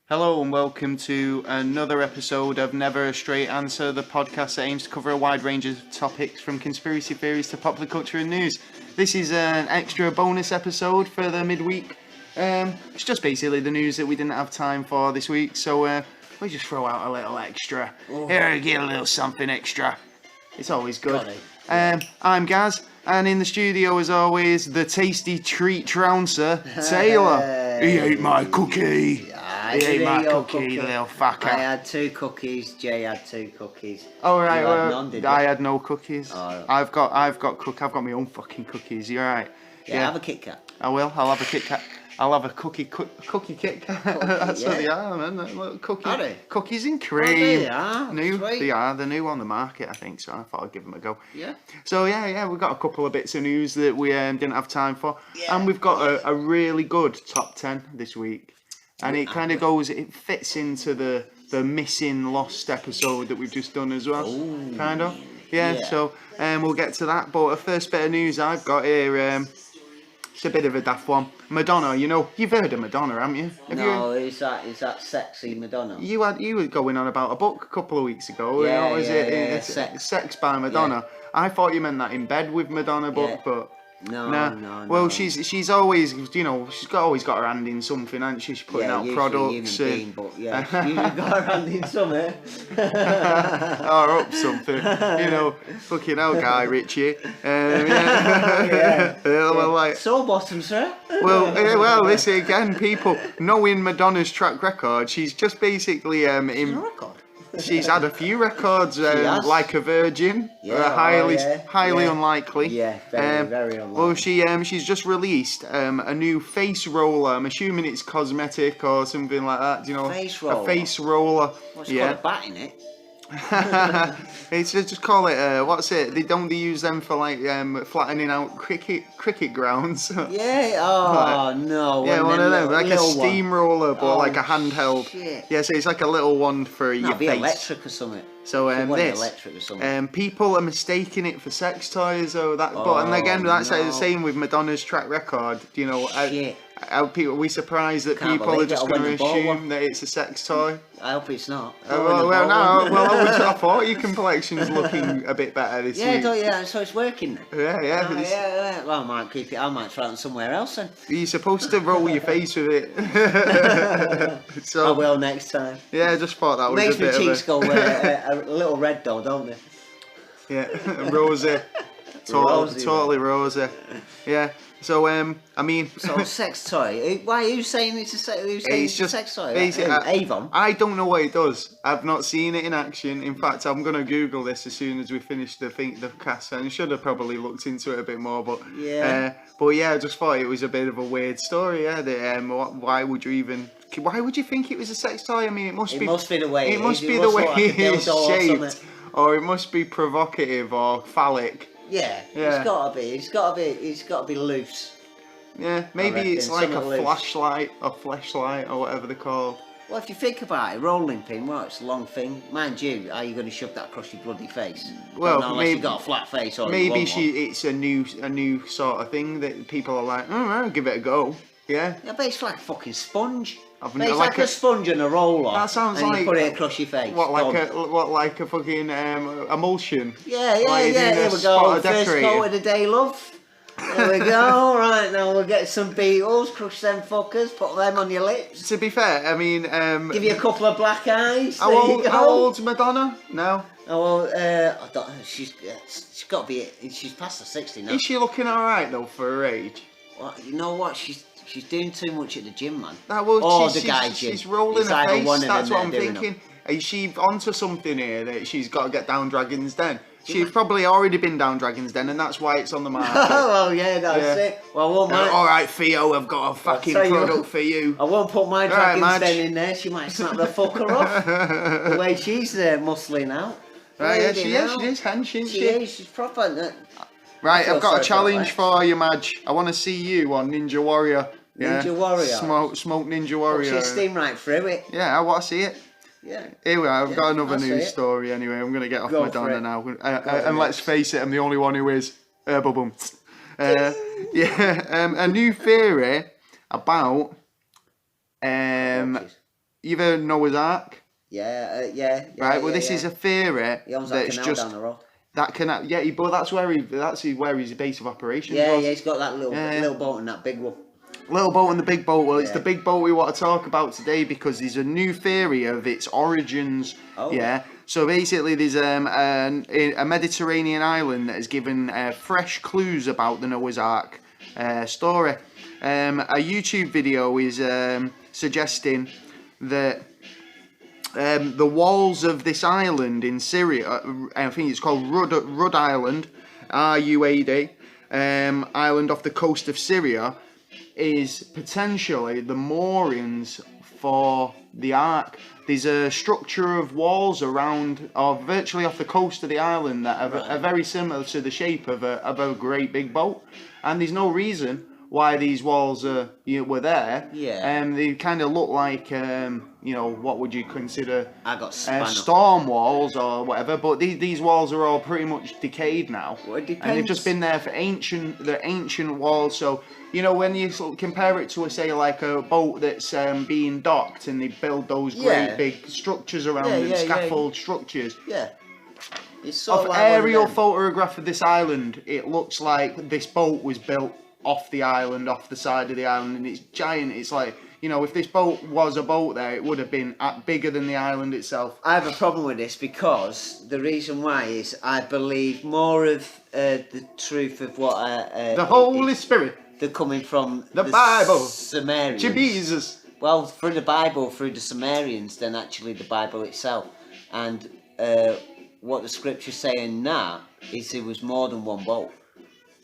Hello and welcome to another episode of Never a Straight Answer, the podcast that aims to cover a wide range of topics from conspiracy theories to popular culture and news. This is an extra bonus episode for the midweek. It's just basically the news that we didn't have time for this week, so we just throw out a little extra. Here, get a little something extra. It's always good. I'm Gaz, and in the studio as always, the tasty treat trouncer, Taylor. He ate my cookie. He ate my cookie, little fucker. I had 2 cookies. Jay had 2 cookies. Oh right, You had none, did you? I had no cookies. Oh. I've got my own fucking cookies. You alright? Yeah, have a Kit Kat. I will. I'll have a Kit Kat. I'll have a cookie Kit Kat. That's what they are, man. Little cookie. Are they? Cookies and cream. Oh, they are. New. Sweet. They are. They're new on the market, I think. So I thought I'd give them a go. Yeah. So yeah, we've got a couple of bits of news that we didn't have time for, Yeah. and we've got a really good top 10 this week. And it kind of it fits into the missing lost episode that we've just done as well. Ooh, kind of. Yeah. So we'll get to that. But the first bit of news I've got here, it's a bit of a daft one. Madonna, you've heard of Madonna, haven't you? Is that sexy Madonna? You were going on about a book a couple of weeks ago. Yeah, Sex by Madonna. Yeah. I thought you meant that In Bed with Madonna book, but. No. Well, she's always, she's always got her hand in something, hasn't she? She's putting out products. But yeah, you got her hand in something. Or up something, fucking hell, Guy Ritchie. Sore bottoms, sir. Well, this again, people knowing Madonna's track record, she's just basically She's had a few records, like a virgin, highly unlikely. Yeah, very unlikely. Well, she's just released a new face roller. I'm assuming it's cosmetic or something like that. Face roller. A face roller. Well, it's got a bat in it. It's just call it what's it? They use them for like flattening out cricket grounds. Yeah. Oh no. Yeah, one of them, like a steamroller, but like a handheld. Shit. Yeah, so it's like a little one for your face. Electric or something. So electric or something. People are mistaking it for sex toys. So but again, that's the same with Madonna's track record. Shit. Are we surprised that people are just going to assume that it's a sex toy? I hope it's not. I thought your complexion's looking a bit better this week. Yeah, so it's working then. Yeah. Well, I might keep it. I might try it somewhere else then. You're supposed to roll your face with it. So I will next time. Yeah, I just thought that was makes a bit my cheeks go a little red though, don't they? Yeah, rosy. Totally rosy. Yeah. So So sex toy. Why are you saying it's a sex toy? Avon. I don't know what it does. I've not seen it in action. In fact, I'm gonna Google this as soon as we finish the cast, and I should have probably looked into it a bit more. But I just thought it was a bit of a weird story. Yeah. Why would you think it was a sex toy? I mean, it must be the way it's shaped, or it must be provocative or phallic. Yeah, it's gotta be loose. Yeah, maybe it's like a flashlight or fleshlight or whatever they're called. Well, if you think about it, rolling pin, it's a long thing. Mind you, how are you going to shove that across your bloody face? Well, unless you've got a flat face or maybe it's a new sort of thing that people are like, I'll give it a go. Yeah. Yeah, but it's like a fucking sponge. It's like a sponge and a roller. That sounds and like you put it across your face. Like a fucking emulsion? Yeah. Here we go. First coat of the day, love. There we go. Right, now we'll get some beetles, crush them fuckers, put them on your lips. To be fair, I mean, give you a couple of black eyes. How old's Madonna now? Oh, I don't know. She's got to be. She's past the 60 now. Is she looking alright though for her age? Well, you know what? She's doing too much at the gym, man. She's rolling her face. That's what I'm thinking. Is she onto something here that she's got to get down Dragon's Den? She's probably already been down Dragon's Den, and that's why it's on the market. Oh, yeah, that's it. Well, all right, Theo, I've got a fucking product for you. I won't put my Dragon's Den in there. She might snap the fucker off. The way she's muscling out. Right, yeah, she is hench, isn't she? She is. She's proper. Right, I've got a challenge for you, Madge. I want to see you on Ninja Warrior. Yeah. Ninja Warrior? Smoke Ninja Warrior. She'll steam right through it. Yeah, I want to see it. Yeah. Here we are. I've got another news story anyway. I'm going to get off Madonna now. And let's face it, I'm the only one who is. Bubble. A new theory about you've heard Noah's Ark? Yeah. Right. Well, this is a theory he owns that canal down the road. That can, but that's where his base of operations was. Yeah, he's got that little boat and that big one. Little boat and the big boat. Well, it's the big boat we want to talk about today because there's a new theory of its origins. Oh. Yeah. So basically, there's a Mediterranean island that has given fresh clues about the Noah's Ark story. A YouTube video is suggesting that the walls of this island in Syria, I think it's called Rud Island, RUAD, island off the coast of Syria, is potentially the moorings for the Ark. There's a structure of walls around, or virtually off the coast of the island, that are very similar to the shape of a great big boat, and there's no reason why these walls were there. Yeah. They kind of look like what would you consider storm walls or whatever, but these walls are all pretty much decayed now. Well, it depends. And they've just been there for ancient walls. So when you sort of compare it to like a boat that's being docked and they build those great big structures around it, scaffold structures. Yeah. It's sort of like aerial photograph of this island, it looks like this boat was built off the island, off the side of the island, and it's giant. It's like, if this boat was a boat there, it would have been bigger than the island itself. I have a problem with this because the reason why is I believe more of the truth of what the Holy Spirit. They're coming from the Bible, Sumerians. Jesus. Well, through the Bible, through the Sumerians, than actually the Bible itself. And what the scripture's saying now is there was more than one boat.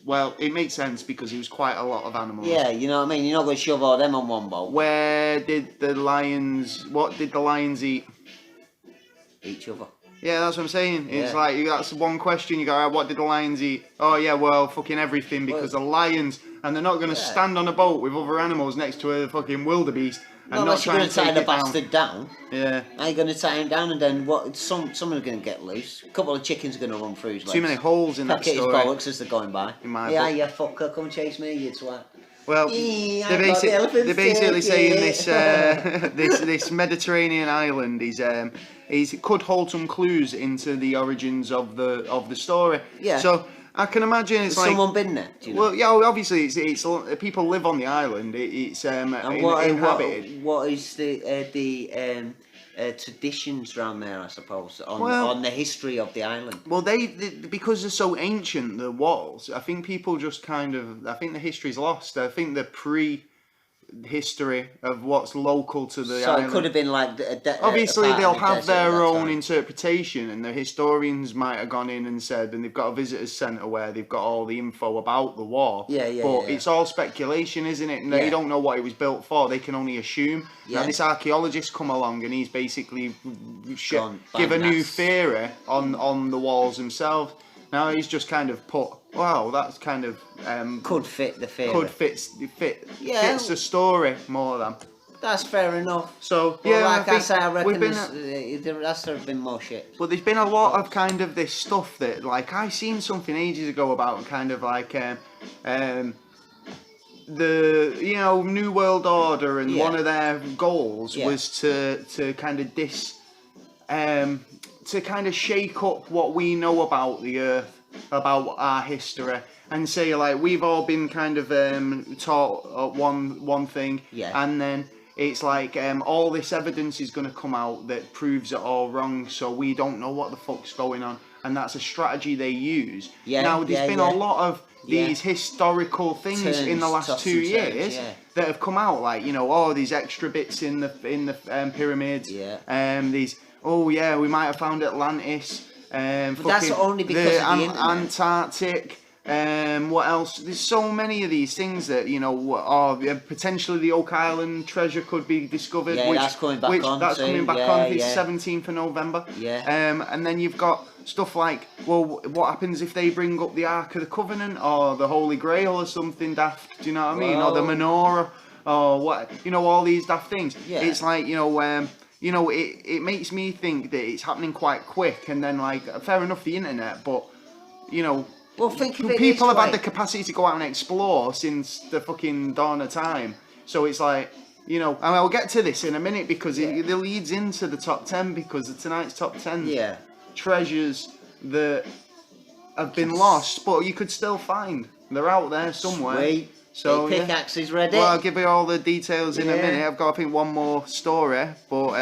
Well, it makes sense because it was quite a lot of animals. Yeah, you know what I mean? You're not going to shove all them on one boat. What did the lions eat? Each other. Yeah, that's what I'm saying. It's like, that's one question. You go, what did the lions eat? Oh, yeah, well, fucking everything, because the lions, and they're not going to stand on a boat with other animals next to a fucking wildebeest. And not you're going to tie the bastard down. Yeah. Now you're going to tie him down, and then what? Some are going to get loose. A couple of chickens are going to run through his legs. Too many holes in that story. His bollocks as they're going by. Yeah, fucker, come chase me, you twat. Well, they're basically saying this Mediterranean island could hold some clues into the origins of the story. Yeah. So I can imagine it's like someone been there. Do you know? Well, yeah, obviously it's people live on the island. It's inhabited. What is the traditions around there? I suppose on the history of the island. Well, they because they're so ancient, the walls. I think people just I think the history's lost. I think the history of what's local to the island. So it could have been like obviously they'll have their own interpretation, and the historians might have gone in and said, and they've got a visitors centre where they've got all the info about the war. But it's all speculation, isn't it? And they don't know what it was built for. They can only assume. Now this archaeologist come along and he's basically give a new theory on the walls themselves. Now he's just kind of put, wow, that's kind of could fit the theory. Fits the story more than. That's fair enough. So I reckon that's there have been more shit. But there's been a lot of kind of this stuff that, like, I seen something ages ago about kind of like the New World Order, and one of their goals was to kind of to kind of shake up what we know about the Earth, about our history, and say, like, we've all been kind of taught one thing, and then it's like all this evidence is going to come out that proves it all wrong, so we don't know what the fuck's going on, and that's a strategy they use. Now, there's been a lot of these historical things in the last 2 years that have come out, like, these extra bits in the pyramids, these. Oh yeah, we might have found Atlantis. But that's only because of the internet. Antarctic. What else? There's so many of these things that potentially the Oak Island treasure could be discovered. Yeah, that's coming back on. That's coming back on. It's 17th of November. Yeah. And then you've got stuff like, well, what happens if they bring up the Ark of the Covenant or the Holy Grail or something daft? Do you know what I mean? Or the menorah or what? All these daft things. Yeah. It's like it makes me think that it's happening quite quick, and then, like, fair enough, the internet, but Well, think of it people this have had way. the capacity to go out and explore since the fucking dawn of time. So it's like, you know, and I'll get to this in a minute because it leads into the top 10 because of tonight's top 10 Yeah. treasures that have been lost, but you could still find. They're out there somewhere. Sweet. So Get your pickaxes ready. Well, I'll give you all the details in a Yeah. minute. I've got, I think, one more story, but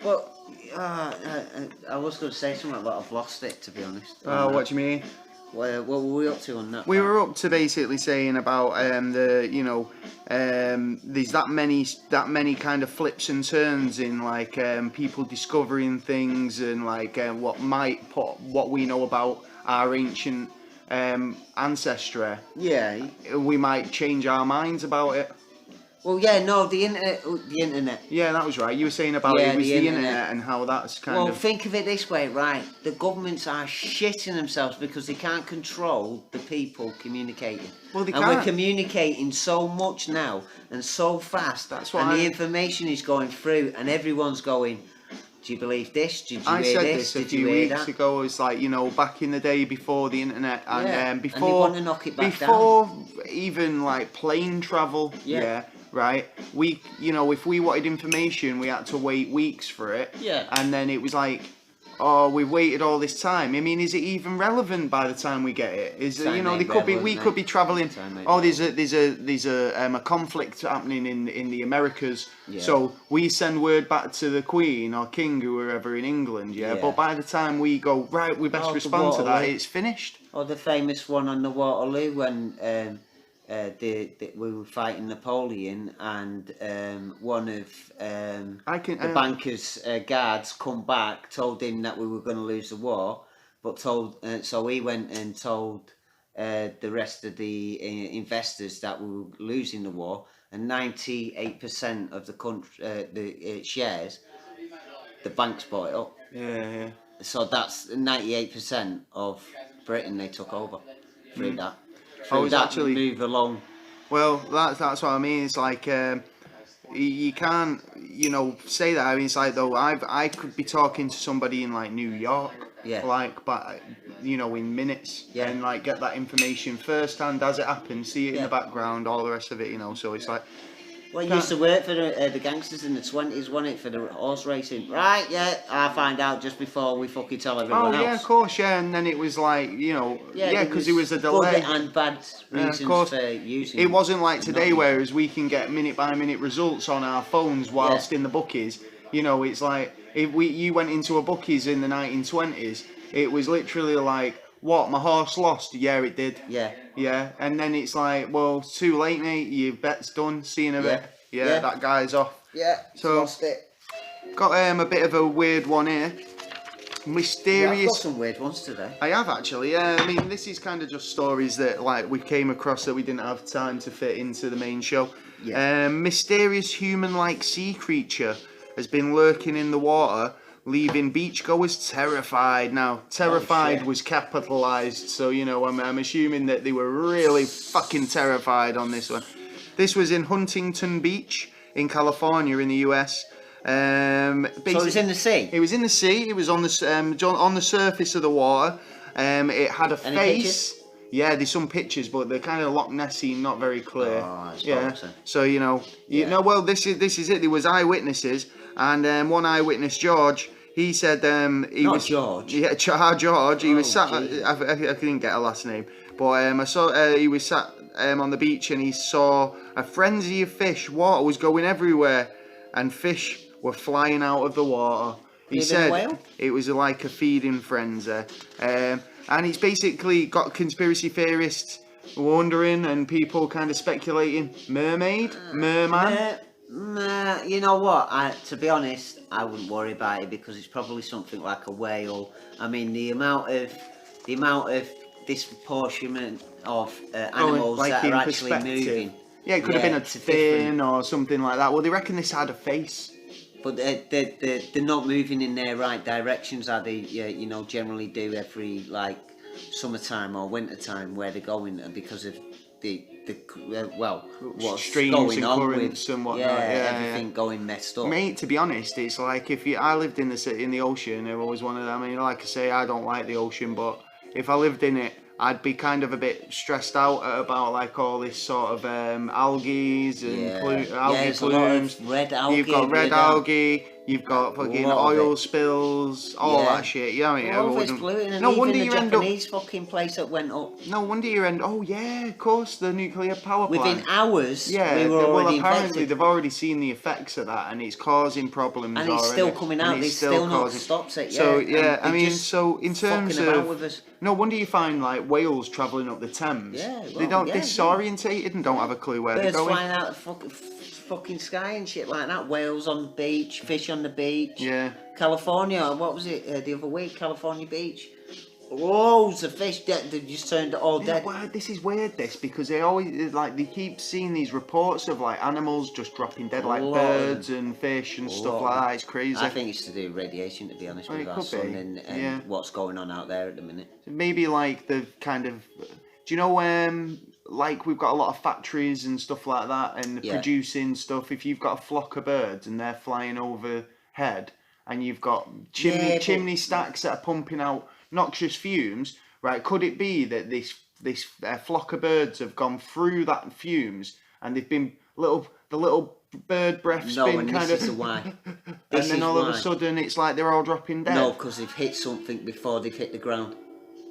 Well, I was going to say something, but I've lost it, to be honest. what do you mean? What were we up to on that? We were up to basically saying about there's that many kind of flips and turns in like people discovering things and like what we know about our ancient ancestry. Yeah. We might change our minds about it. Well, yeah, no, the internet. Yeah, that was right. You were saying about Yeah, it was the the internet. internet and how that's kind Well, of. think of it this way, right? The governments are shitting themselves because they can't control the people communicating. Well, they and can't. we're communicating so much now and so fast. That's and why the information is going through, and everyone's going, do you believe this? Did you I hear said this? this a Did few you hear weeks that? ago. It's like, you know, back in the day before the internet and And they before want to knock it back before even like plane travel. Yeah. Right. We, you know, if we wanted information, we had to wait weeks for it. Yeah. And then it was like, oh, we've waited all this time. I mean, is it even relevant by the time we get it? Is Time you know, ain't they could be, we relevant, could be traveling. Time ain't Oh, there's a conflict happening in the Americas. Yeah. So we send word back to the Queen or King or whoever in England. Yeah. Yeah. But by the time we go right, we best Oh, the respond to that. Waterloo. It's finished. Or the famous one on the Waterloo when we were fighting Napoleon and one of the banker's guards come back, told him that we were going to lose the war, but so he went and told the rest of the investors that we were losing the war, and 98% of the country the shares, the banks bought it up. Yeah. So that's 98% of Britain they took over through that. Oh, it's that actually move along. Well, that's what I mean. It's like you can't, you know, say that. I mean, it's like though I could be talking to somebody in like New York, Yeah. like, but you know, in minutes, Yeah. and like get that information firsthand as it happens, see it in the background, all the rest of it, you know. So it's like. Well, it used to work for the gangsters in the 20s, wasn't it, for the horse racing? Right, yeah, I find out just before we fucking tell everyone else. Oh yeah, of course, yeah, and then it was like, you know, because it was a delay. Good and bad reasons of course. for using It wasn't like and today, not whereas we can get minute by minute results on our phones whilst in the bookies. You know, it's like if you went into a bookies in the 1920s, it was literally like, what, my horse lost? Yeah, it did. Yeah. Yeah, and then it's like, well, it's too late, mate. Your bet's done. See you in a bit. Yeah, Yeah. that guy's off. Yeah, So- lost it. Got a bit of a weird one here. Yeah, I've Mysterious. got some weird ones today. I have actually. Yeah, I mean, this is kind of just stories that like we came across that we didn't have time to fit into the main show. Yeah. Mysterious human-like sea creature has been lurking in the water, leaving beachgoers terrified. Now, terrified shit. was capitalized, so you know I'm assuming that they were really fucking terrified on this one. This was in Huntington Beach in California in the US. So it was in the sea? It was in the sea. It was on the surface of the water. It had a Any face. Yeah, there's some pictures, but they're kind of Loch Nessy, not very clear. Oh, I suppose yeah. so. So you know, well, this is it. There was eyewitnesses, and one eyewitness, George, he said he Not was George. Yeah, George. He was sat. Jesus. I didn't get a last name, but I saw he was sat on the beach and he saw a frenzy of fish. Water was going everywhere, and fish were flying out of the water. He Maybe a said whale? it was like a feeding frenzy. And it's basically got conspiracy theorists wondering and people kind of speculating. Mermaid? Merman? You know what? To be honest, I wouldn't worry about it because it's probably something like a whale. I mean, the amount of disproportionment of animals like that in are actually perspective. moving. Yeah, it could have been a it's different. fin or something like that. Well, they reckon this had a face. But they're not moving in their right directions, are they? You know, generally do every like summertime or wintertime where they're going because of what's Streams going and on currents with and whatnot. everything going messed up. Mate, to be honest, it's like I lived in the ocean, it was one of them. I mean, like I say, I don't like the ocean, but if I lived in it, I'd be kind of a bit stressed out about like all this sort of algae and algae there's a lot plumes. of red algae. You've got red algae. You've got fucking oil spills, all that shit. You know what I mean? All of it's polluting, and no even wonder the you end Japanese up. fucking place that went up. No wonder you end. Oh yeah, of course, the nuclear power plant. Within hours, Yeah, we were already apparently infected. they've already seen the effects of that, and it's causing problems. And it's still coming out. They still not stopped it. So yeah, I mean, so in terms of no wonder you find like whales travelling up the Thames. Yeah, they don't. yeah, They're disorientated and don't have a clue where they're birds going. flying out of fucking sky and shit like that. Whales on the beach, fish on the beach. Yeah. California, what was it the other week? California beach. Loads of fish they just turned all dead. Well, this is weird. This because they always like they keep seeing these reports of like animals just dropping dead, like birds and fish and stuff like that. It's crazy. I think it's to do with radiation, to be honest with our sun and what's going on out there at the minute. Maybe like the kind of, do you know like we've got a lot of factories and stuff like that and producing stuff. If you've got a flock of birds and they're flying overhead and you've got chimney stacks that are pumping out noxious fumes, right? Could it be that this flock of birds have gone through that fumes and they've been the little bird breath's been kind of why. And then all of a sudden it's like they're all dropping dead. No, because they've hit something before they've hit the ground.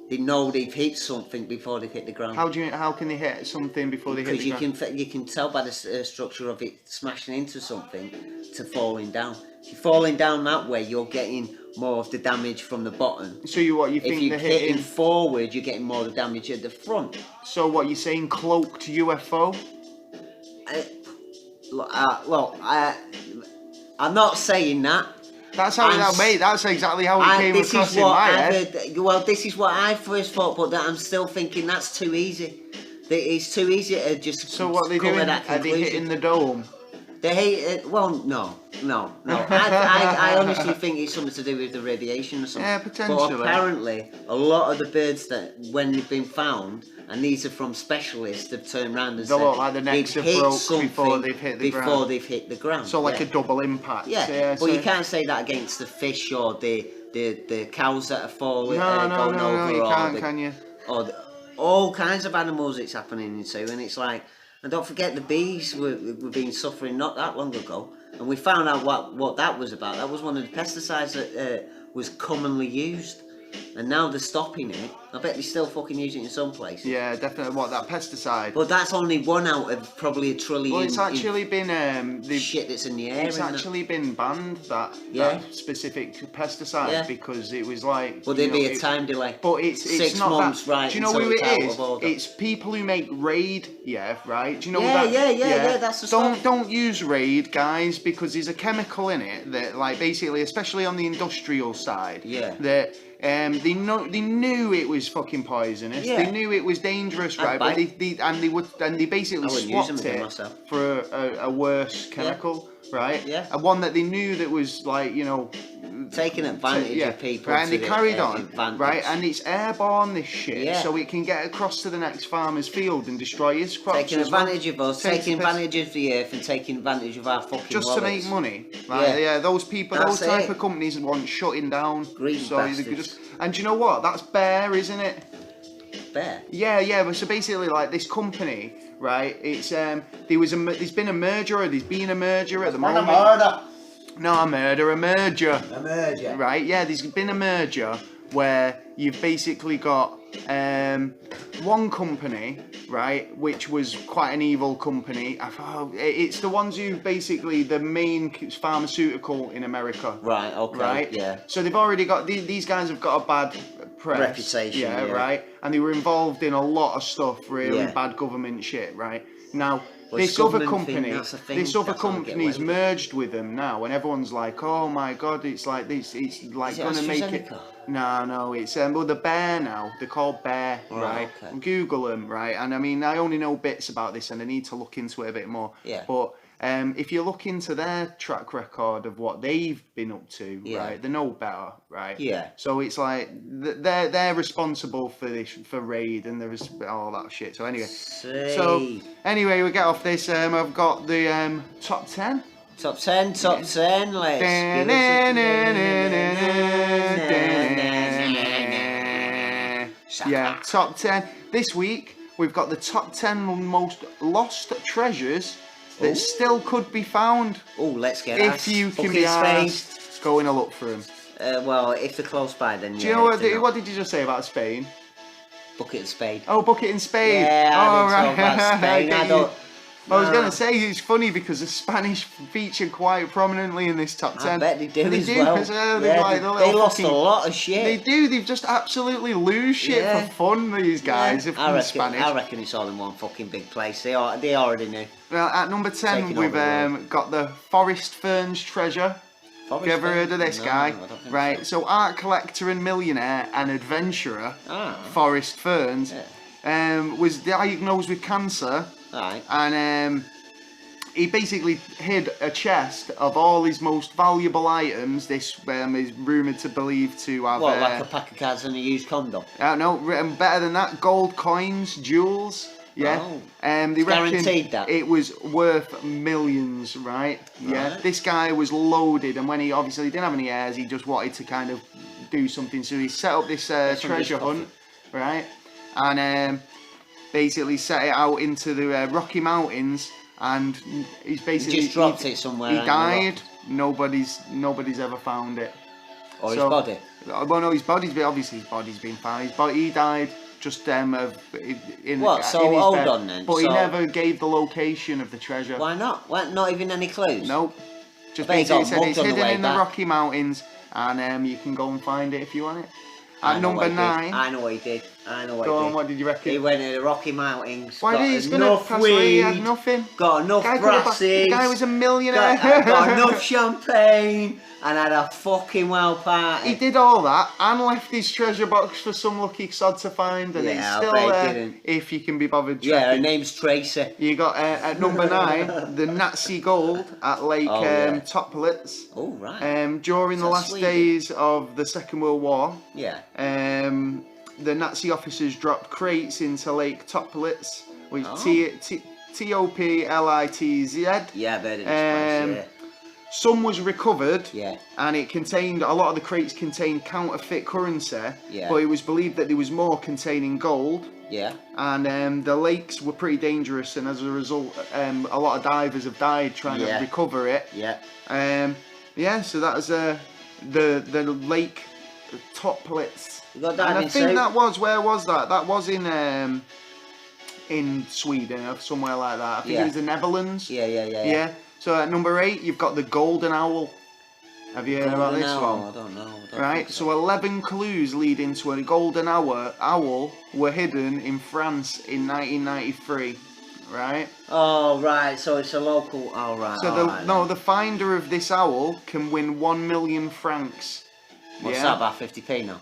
They know they've hit something before they've hit the ground. How can they hit something before they hit the ground? Because you can tell by the structure of it smashing into something to falling down. If you're falling down that way, you're getting more of the damage from the bottom. So you think if you're they're hitting forward, you're getting more of the damage at the front. So what you're saying, cloaked UFO? I'm not saying that. That's how that's exactly how it came across in my head. Well, this is what I first thought, but I'm still thinking that's too easy. It's too easy to just So what are they doing? Are they hitting the dome? They hate it. Well, no. I honestly think it's something to do with the radiation or something. Yeah, potentially. But apparently, a lot of the birds that, when they've been found, and these are from specialists, have turned around and said look like the necks have broke before they've hit the ground. Before they've hit the ground. So like a double impact. Yeah, but you can't say that against the fish or the cows that are falling, going over. You can't, can you? Or all kinds of animals it's happening into, and it's like. And don't forget the bees were being suffering not that long ago, and we found out what that was about. That was one of the pesticides that was commonly used, and now they're stopping it. I bet they still fucking use it in some places. Yeah, definitely. What, that pesticide? But that's only one out of probably a trillion. Well, it's actually been shit that's in the air. It's actually been banned that specific pesticide because it was like. But there'd be a time delay. But it's 6 not months, that. right? Do you know who it is? It's people who make Raid. Yeah, right. Do you know that? Yeah. That's the stuff. Don't use Raid, guys, because there's a chemical in it that, like, basically, especially on the industrial side, that. They knew it was fucking poisonous. Yeah. They knew it was dangerous, right? But they basically swapped it for a worse chemical, right? Yeah. And one that they knew that was like, you know, taking advantage of people. Right, and they carried on, right? And it's airborne, this shit, so it can get across to the next farmer's field and destroy his crops. Taking advantage of us, taking advantage of the earth, and taking advantage of our fucking just wallets. To make money. Right? Yeah, those people, those type of companies want shutting down. Greedy bastards. And do you know what? That's Bear, isn't it? Bear? Yeah. But so basically, like this company, right? It's there's been a merger at the moment. No, a merger. A merger. Right? Yeah, there's been a merger where you've basically got one company, right, which was quite an evil company. It's the ones who basically the main pharmaceutical in America. Right. Okay. Right. Yeah. So they've already got these guys have got a bad press, reputation. Yeah. Right. And they were involved in a lot of stuff, really bad government shit. Right. Now. This other company's merged with them now, and everyone's like, "Oh my god, it's like this. It's like gonna make it." No, it's well, the Bear now. They're called Bear, right? Okay. Google them, right? And I mean, I only know bits about this, and I need to look into it a bit more. Yeah. But if you look into their track record of what they've been up to, right, they know better, right? Yeah. So it's like they're responsible for this, for Raid, and there's all that shit. So anyway, we get off this. I've got the top 10. Top 10. Let's give it Yeah, top 10. This week, we've got the top 10 most lost treasures that still could be found. Oh, let's get if you can be asked going to look for them. Well, if they're close by, then yeah. Do you know what did you just say about Spain? Bucket and spade. Oh, bucket and spade. Yeah, I didn't talk about Spain. I was going to say, it's funny because the Spanish feature quite prominently in this top 10. I bet they do they as do, well. They lost a lot of shit. They do, they've just absolutely lose shit for fun, these guys, I Spanish. I reckon it's all in one fucking big place. They already knew. Well, at number 10, we've got the Forest Ferns treasure. Have you ever heard of this guy? I don't think right, so art collector and millionaire and adventurer, Forest Ferns, was diagnosed with cancer. Right. And he basically hid a chest of all his most valuable items. This is rumoured to believe to have... What, like a pack of cards and a used condom? No, better than that. Gold coins, jewels. Yeah. Oh. They Guaranteed that? It was worth millions, right? Yeah. Right. This guy was loaded, and when he obviously didn't have any heirs, he just wanted to kind of do something. So he set up this treasure hunt, right? And basically set it out into the Rocky Mountains, and he's basically... He just dropped it somewhere. He died. Nobody's ever found it. Or his body? Well, no, his body's been found. He died just in what? So in his hold bed, on then. but he never gave the location of the treasure. Why not? Not even any clues? Nope. Just basically basically said it's hidden in the back. Rocky Mountains, and you can go and find it if you want it. I At know number what he 9. did. I know what he did. Go on, what did you reckon? He went to the Rocky Mountains. Why did he? Enough weed. He had nothing. Got enough brasses. The guy was a millionaire. Got enough champagne. And had a fucking wild party. He did all that and left his treasure box for some lucky sod to find, and it's still there if you can be bothered checking. Yeah, her name's Tracy. You got at number 9 the Nazi gold at Lake Toplitz. Oh right. During the last days of the Second World War. Yeah. The Nazi officers dropped crates into Lake Toplitz, which Toplitz. Yeah, I bet it is. Some was recovered, yeah, and it contained a lot of the crates contained counterfeit currency, yeah, but it was believed that there was more containing gold. Yeah. And the lakes were pretty dangerous, and as a result, a lot of divers have died trying to recover it. Yeah. So that was the Lake Toplitz. You got and I think that was, where was that? That was in Sweden or somewhere like that. I think it was the Netherlands. Yeah. So at number 8, you've got the Golden Owl. Have you heard about this one? I don't know. Right, so 11 clues leading to a golden owl were hidden in France in 1993. Right? Oh, right, so it's a local... Oh, right. So the finder of this owl can win 1 million francs. What's that, about 50p now?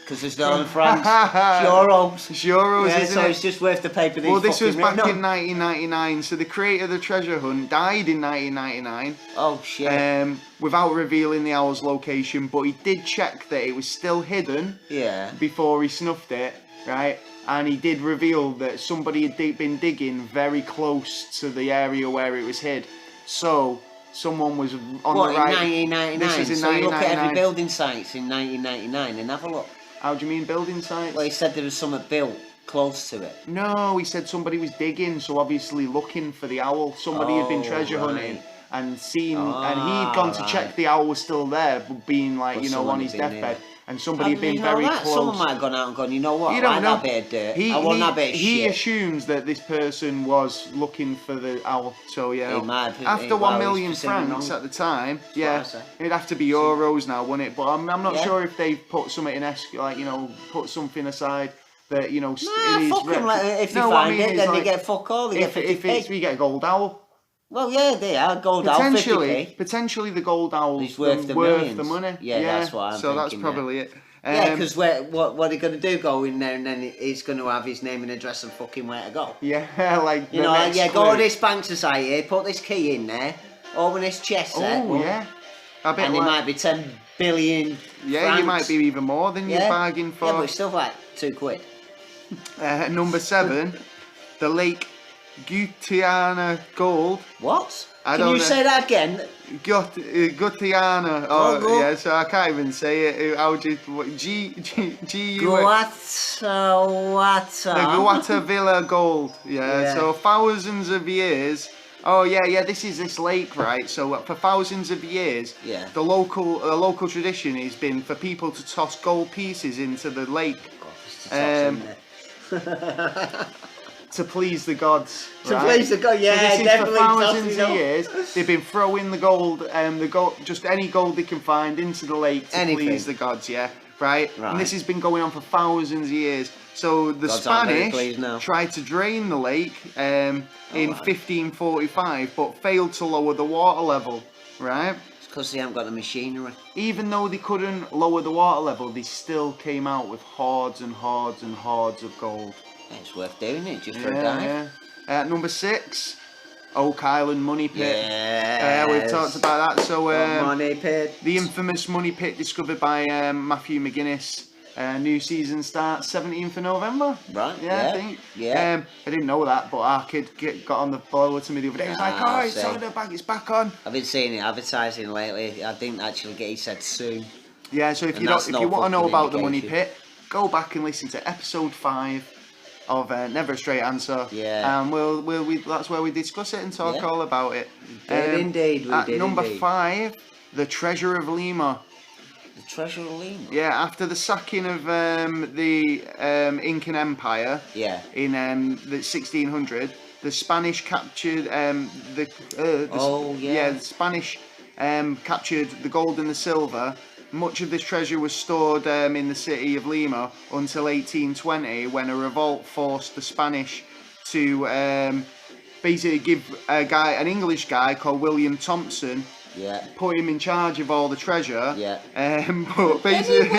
Because there's no in France. Euros. It's euros, yeah, isn't so it? It's just worth the paper these. Well, this was back in 1999, so the creator of the treasure hunt died in 1999. Oh, shit. Without revealing the owl's location, but he did check that it was still hidden. Yeah. Before he snuffed it, right? And he did reveal that somebody had been digging very close to the area where it was hid. So someone was on the right. In 1999? This was in so 1999. You look at every building sites in 1999 and have a look. How do you mean building sites? Well, he said there was something built close to it. No, he said somebody was digging, so obviously looking for the owl. Somebody had been treasure hunting and seen, and he'd gone to check the owl was still there, being like, on his deathbed. And somebody had been very close. Someone might have gone out and gone, you know what, you don't know. That bit of dirt. I want that bit of shit. He assumes that this person was looking for the owl, so after 1 million francs at the time, it'd have to be euros now, wouldn't it? But I'm not sure if they've put something in, put something aside that, if you find it, then they get fuck all, they get 50p. We get a gold owl. Well, yeah, they are gold owl. Potentially the gold owl is worth the money. Yeah, that's what I'm thinking. So that's probably it. Because what are they going to do? Go in there and then he's going to have his name and address and fucking where to go. Yeah, go to this bank society, put this key in there, open this chest set. Oh yeah. And it might be 10 billion. Yeah, francs. you might be even more than you bargained for. Yeah, but it's still like £2. Number 7, the Lake Gutiana gold. What? I Can don't you know. say that again? Gutiana. Go. Yeah, so I can't even say it. How do you... G... Guatawata. The Guatavilla gold, Yeah. So thousands of years. Oh yeah. This is this lake, right? So for thousands of years, Yeah. the local tradition has been for people to toss gold pieces into the lake to please the gods. To right? please the god, yeah, So this is definitely. for thousands tossing of up. years. They've been throwing the gold, just any gold they can find into the lake to please the gods. Yeah. Right? And this has been going on for thousands of years. So the Spanish tried to drain the lake in 1545, but failed to lower the water level, right? It's because they haven't got the machinery. Even though they couldn't lower the water level, they still came out with hordes and hordes and hordes of gold. It's worth doing it just for a dive. Yeah. Number 6, Oak Island Money Pit. Yeah. We've talked about that. So Money Pit. the infamous Money Pit discovered by Matthew McGuinness. New season starts 17th of November. Right. Yeah, I think. Yeah. I didn't know that, but our kid got on the blower to me the other day. He was like, "Oh, it's on the back. It's back on." I've been seeing it advertising lately. I didn't actually get. He said soon. Yeah. So if you want to know about the Money Pit, go back and listen to episode 5 of Never a Straight Answer. Yeah. And that's where we discuss it and talk all about it. Indeed. Number 5, the Treasure of Lima. The Treasure of Lima. Yeah, after the sacking of the Incan Empire. Yeah. In the 1600, the Spanish captured the Spanish captured the gold and the silver. Much of this treasure was stored in the city of Lima until 1820, when a revolt forced the Spanish to basically give an English guy called William Thompson. Yeah. Put him in charge of all the treasure. Yeah. But basically,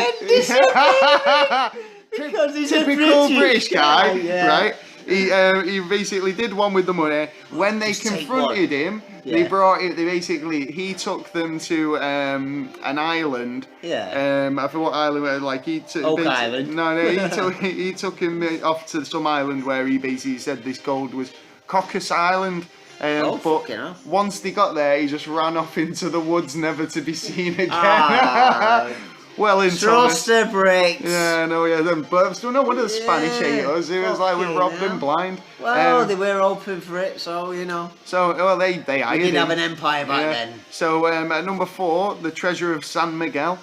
because he's typical a British guy, yeah. right? He basically did one with the money. When they confronted him, he took them to an island. Yeah. I forgot what island. Like Oak Island. No, he took him off to some island where he basically said this gold was Cocos Island. But once they got there, he just ran off into the woods, never to be seen again. Well, in Trust the brakes. Yeah, no, yeah. But still, no wonder the Spanish hate us. It was like we robbed them blind. Well, they were open for it, so you know. So, well, they hired We didn't have an empire back then. So, at number 4, the Treasure of San Miguel.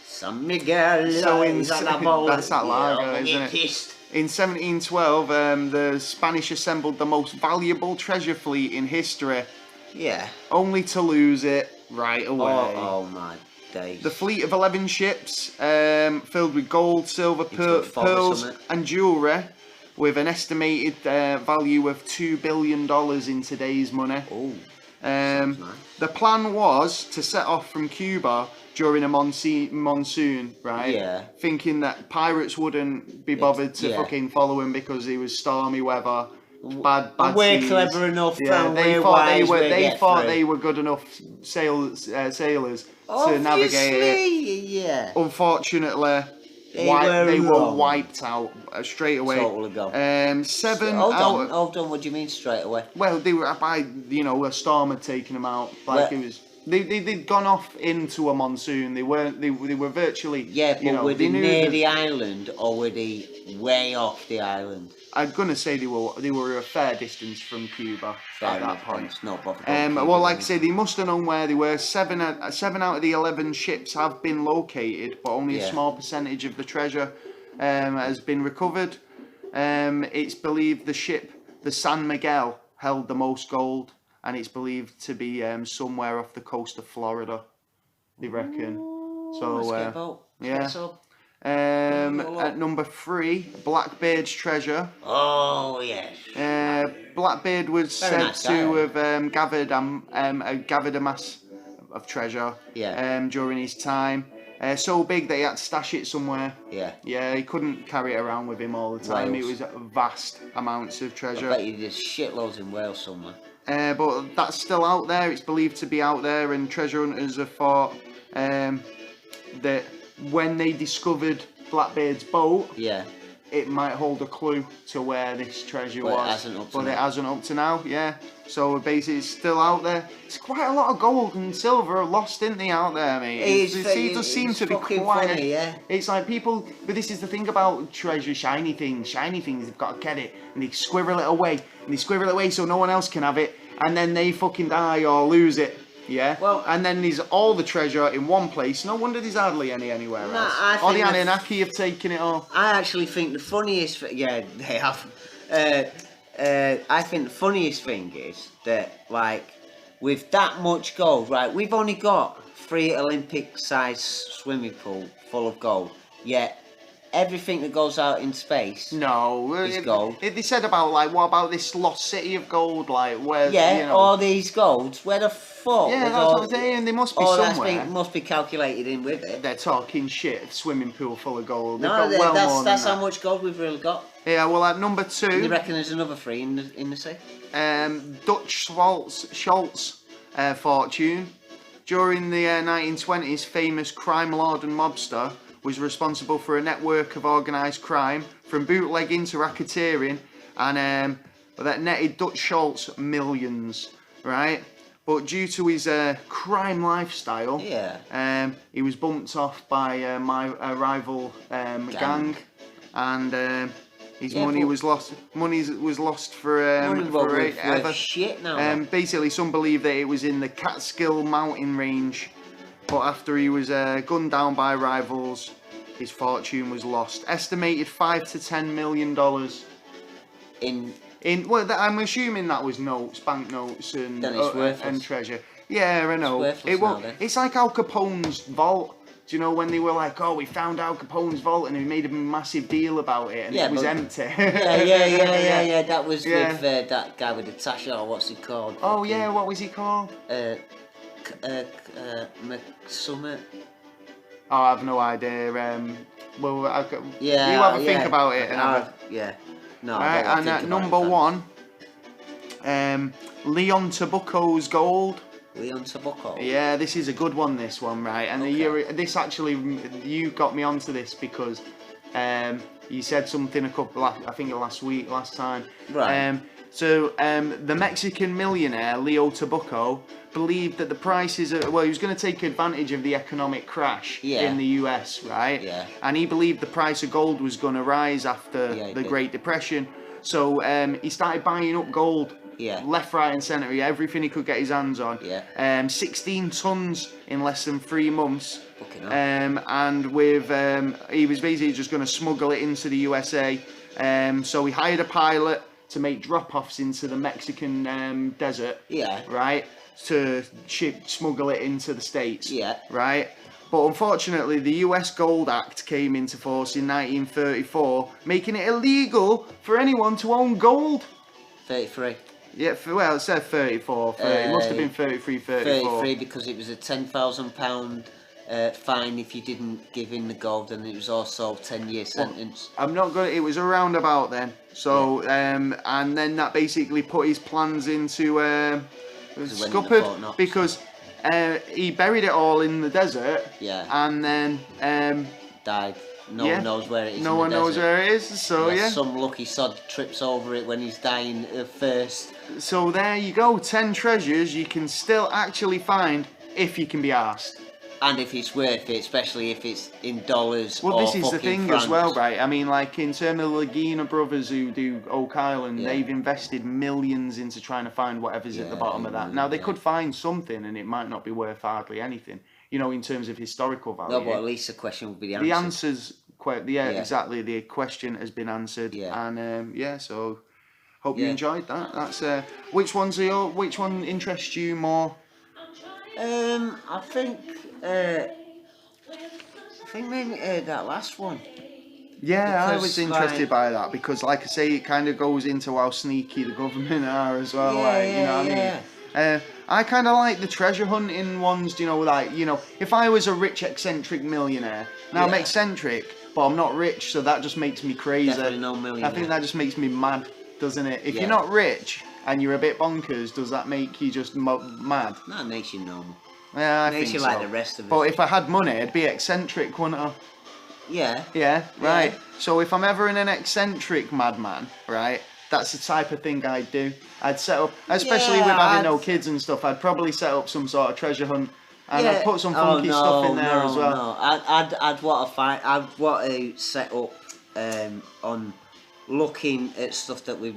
San Miguel. So that's that lager, isn't it? In 1712, the Spanish assembled the most valuable treasure fleet in history. Yeah. Only to lose it right away. Oh my days. The fleet of 11 ships, filled with gold, silver, pearls, and jewellery, with an estimated value of $2 billion in today's money. Oh. Nice. The plan was to set off from Cuba during a monsoon, right? Yeah. Thinking that pirates wouldn't be bothered to fucking follow him because it was stormy weather, bad we're seas. Clever enough. Yeah, they thought they were good enough sailors to navigate it. Yeah. Unfortunately, they were wiped out straight away. Totally gone. Hold on. What do you mean straight away? Well, they were a storm had taken them out. It was. They'd gone off into a monsoon. They were virtually. Yeah, but were they near the island or were they way off the island? I'm gonna say they were a fair distance from Cuba at that point. No problem. Well, like I say, they must have known where they were. Seven out of the 11 ships have been located, but only a small percentage of the treasure has been recovered. It's believed the ship, the San Miguel, held the most gold. And it's believed to be somewhere off the coast of Florida, they reckon. At number 3, Blackbeard's treasure. Oh yes. Blackbeard was said to have gathered a mass of treasure. During his time. So big that he had to stash it somewhere. Yeah, he couldn't carry it around with him all the time. It was vast amounts of treasure. I bet you there's shitloads in Wales somewhere. But that's still out there. It's believed to be out there, and treasure hunters have thought that when they discovered Blackbeard's boat, it might hold a clue to where this treasure was. It hasn't up to but now. it hasn't up to now, yeah. So basically it's still out there. It's quite a lot of gold and silver lost, isn't they, out there, mate? It does seem to be quite... funny, yeah. It's like people... But this is the thing about treasure, shiny things. Shiny things, they've got to get it. And they squivel it away. And they squivel it away so no one else can have it. And then they fucking die or lose it. Yeah. Well, and then there's all the treasure in one place. No wonder there's hardly any anywhere else. Or the Anunnaki have taken it all. I actually think the funniest... Yeah, they have. I think the funniest thing is that, like, with that much gold, right, we've only got 3 Olympic-sized swimming pool full of gold, yet everything that goes out in space is gold. They said about, like, what about this lost city of gold, like, where, yeah, you know... all these golds, where the fuck? Yeah, that's what I'm saying, they must be somewhere. That must be calculated in with it. They're talking shit, swimming pool full of gold. No, that's how much gold we've really got. Yeah, well, at number 2... You reckon there's another 3 in the sea? Dutch Schultz fortune. During the 1920s, famous crime lord and mobster was responsible for a network of organised crime, from bootlegging to racketeering, and that netted Dutch Schultz millions, right? But due to his crime lifestyle, he was bumped off by my rival gang, and his money was lost. Money was lost forever. Shit now. Basically, some believe that it was in the Catskill mountain range, but after he was gunned down by rivals, his fortune was lost. Estimated $5 to $10 million. Well, I'm assuming that was notes, banknotes, and treasure. Yeah, I know. It's like Al Capone's vault. Do you know when they were like, oh, we found Al Capone's vault, and they made a massive deal about it, and it was empty. Yeah. That was with that guy with the tash, or what's he called? Oh yeah, what was he called? Summit. Oh, I have no idea. You have a think about it. No. Right, and at number 1, Leon Tabucco's gold. Leon Tabucco. Yeah, this is a good one. This one, right? And this actually, you got me onto this because you said something last time. Right. The Mexican millionaire Leo Tabucco believed that the prices he was going to take advantage of the economic crash in the US, right? Yeah. And he believed the price of gold was going to rise after the Great Depression. So he started buying up gold. Yeah. Left, right, and centre. Everything he could get his hands on. Yeah. 16 tons in less than 3 months. Fucking hell. And with he was basically just going to smuggle it into the USA. So he hired a pilot to make drop-offs into the Mexican desert. Yeah. Right. To smuggle it into the States. Yeah. Right. But unfortunately, the US Gold Act came into force in 1934, making it illegal for anyone to own gold. 33. Yeah, it said 34. It must have been 33, 34. 33 because it was a £10,000 fine if you didn't give in the gold, and it was also 10-year sentence. I'm not good. It was around about then. So, and then that basically put his plans into scuppered because he buried it all in the desert. Yeah. And then died. No one knows where it is. No one knows where it is. So some lucky sod trips over it when he's dying first. So there you go. 10 treasures you can still actually find if you can be asked. And if it's worth it, especially if it's in dollars. Well, or this is the thing francs. as well, right? I mean, like in terms of the Lagina brothers who do Oak Island, they've invested millions into trying to find whatever's at the bottom of that. Now they could find something, and it might not be worth hardly anything. You know, in terms of historical value. No, but at least the question would be the answer. The answer's exactly. The question has been answered, and so hope you enjoyed that. That's which one interests you more? I think maybe that last one. Yeah, I was interested by that because, like I say, it kind of goes into how sneaky the government are as well. You know what I mean? I kind of like the treasure hunting ones. If I was a rich eccentric millionaire, now I'm eccentric, but I'm not rich, so that just makes me crazy. Definitely no millionaire. I think that just makes me mad, doesn't it? If you're not rich and you're a bit bonkers, does that make you just mad? No, it makes you normal. Yeah, I makes think you so. like the rest of us. But if I had money, I'd be eccentric, wouldn't I? Yeah. Yeah, right. Yeah. So if I'm ever in an eccentric madman, right, that's the type of thing I'd do. I'd set up, especially with having no kids and stuff, I'd probably set up some sort of treasure hunt, and I'd put some funky stuff in there as well. No. I'd want to find. I'd want to set up on looking at stuff that we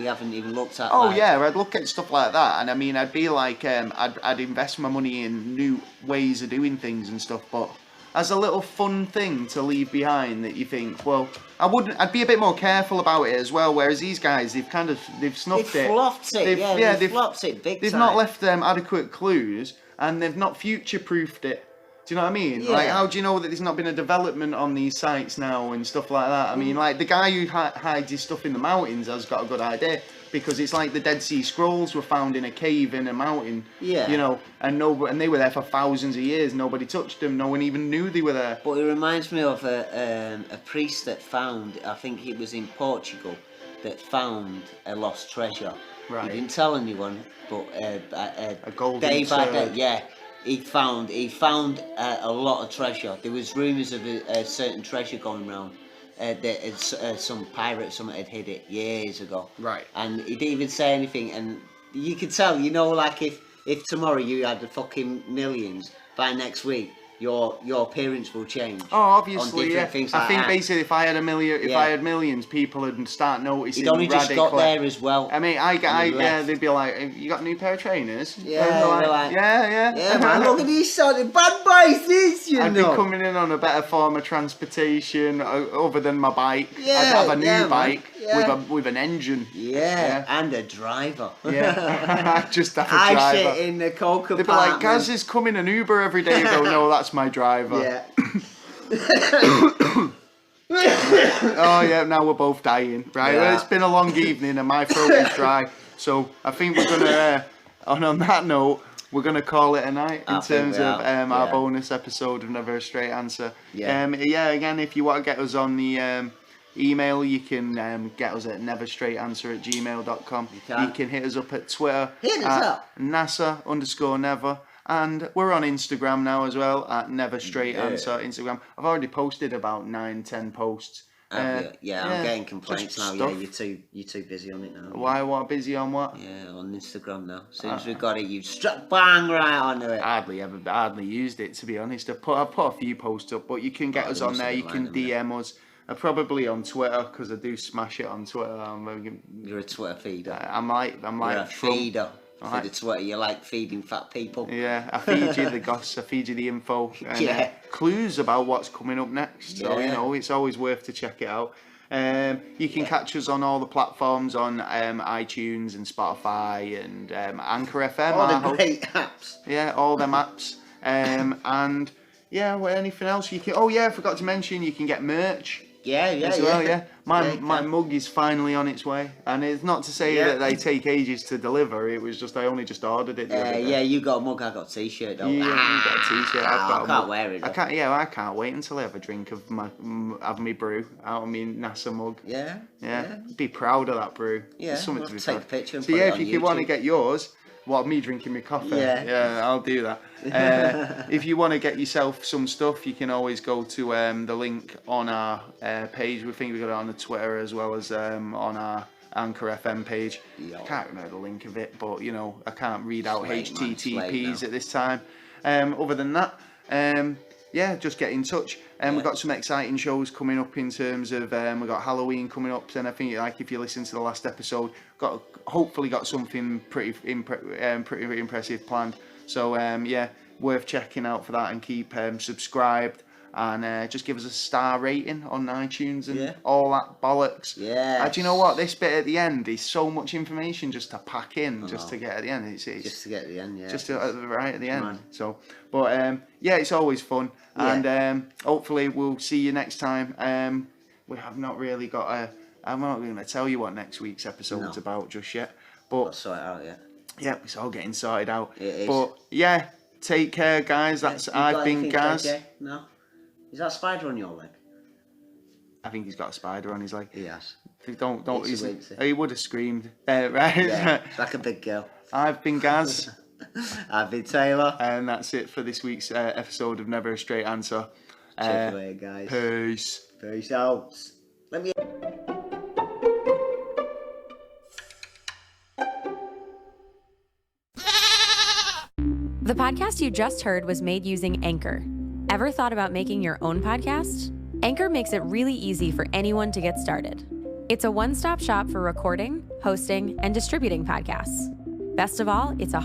haven't even looked at. Oh like, yeah, I'd look at stuff like that, and I mean, I'd be like, I'd invest my money in new ways of doing things and stuff, but as a little fun thing to leave behind that you think, well, I'd be a bit more careful about it as well. Whereas these guys, they've snuffed They've it. flopped it. They've flopped it big time. They've not left adequate clues, and they've not future-proofed it. Do you know what I mean? Yeah. Like, how do you know that there's not been a development on these sites now and stuff like that? I mean, like, the guy who hides his stuff in the mountains has got a good idea, because it's like the Dead Sea Scrolls were found in a cave in a mountain. Yeah. You know, and they were there for thousands of years. Nobody touched them. No one even knew they were there. But it reminds me of a priest that found, I think it was in Portugal, that found a lost treasure. Right. He didn't tell anyone, but A golden day by day, sword. yeah. He found a lot of treasure. There was rumours of a certain treasure going around. That some pirate had hid it years ago. Right. And he didn't even say anything. And you could tell, like if tomorrow you had the fucking millions, by next week your appearance will change. Oh, obviously, on yeah. things I like think that. basically, if I had millions, people would start noticing. He'd only just radically. got there as well. I mean, they'd be like, "You got a new pair of trainers?" Yeah, And they're like, yeah, man, look at these sort of bad boys, this, I'd be coming in on a better form of transportation other than my bike. Yeah, I'd have a new bike yeah. with an engine. Yeah, and a driver. Yeah, I'd just have a I driver. sit in the coke They'd be like, "Gaz is coming an Uber every day." You go, "No, that's my driver." Yeah. Oh yeah, now we're both dying, right? Yeah. Well, it's been a long evening and my throat is dry, so I think we're gonna. On that note, we're gonna call it a night in terms of our bonus episode of Never a Straight Answer. Yeah. Again, if you want to get us on the email, you can get us at neverstraightanswer@gmail.com. You can hit us up at Twitter at NASA_never. And we're on Instagram now as well at Never Straight Answer Instagram. I've already posted about 9-10 posts. I'm getting complaints now. Stuff. Yeah, you're too busy on it now. Why? What? Busy on what? Yeah, on Instagram now. As soon as we got it, you struck bang right onto it. Hardly used it, to be honest. I've put a few posts up, but you can get us on there. You can DM us. Probably on Twitter, because I do smash it on Twitter. You're a Twitter feeder. I'm like You're a feeder. For Right. the Twitter, you like feeding fat people. Yeah, I feed you the goss, I feed you the info, and clues about what's coming up next. So, it's always worth to check it out. You can catch us on all the platforms on iTunes and Spotify and Anchor FM. All the great apps. Yeah, all them apps. And, anything else you can... Oh, yeah, I forgot to mention, you can get merch. Yeah. My mug is finally on its way, and it's not to say that they take ages to deliver. It was just I only just ordered it. You got a mug, I got a t-shirt. You got a t-shirt. I can't wear it. I can't wait until I have a drink of my brew out of my NASA mug. Yeah. Be proud of that brew. Yeah, It's something to be take proud. a picture. And So put it if on you want to YouTube. get yours. What, me drinking my coffee? Yeah. I'll do that. If you want to get yourself some stuff, you can always go to the link on our page. We think we got it on the Twitter as well as on our Anchor FM page. Yeah. I can't remember the link of it, but I can't read out HTTPs now. at this time. Other than that, just get in touch. We've got some exciting shows coming up in terms of we've got Halloween coming up, and I think if you listen to the last episode, hopefully got something pretty impressive planned. So worth checking out for that, and keep subscribed, and just give us a star rating on iTunes and all that bollocks. Yeah. Do you know what? This bit at the end is so much information just to pack in, just to get at the end. It's just to get at the end, just right at the end. Man. So, but it's always fun, and hopefully we'll see you next time. We have not really got I'm not going to tell you what next week's episode's about just yet, but I'll sort it out, yeah, it's all getting sorted out. It is. But take care, guys. I've been Gaz. No, is that a spider on your leg? I think he's got a spider on his leg. He has. Don't. Wincy. He would have screamed. Right. Yeah, it's like a big girl. I've been Gaz. I've been Taylor. And that's it for this week's episode of Never a Straight Answer. Check you later, guys. Peace. Peace out. Let me. The podcast you just heard was made using Anchor. Ever thought about making your own podcast? Anchor makes it really easy for anyone to get started. It's a one-stop shop for recording, hosting, and distributing podcasts. Best of all, it's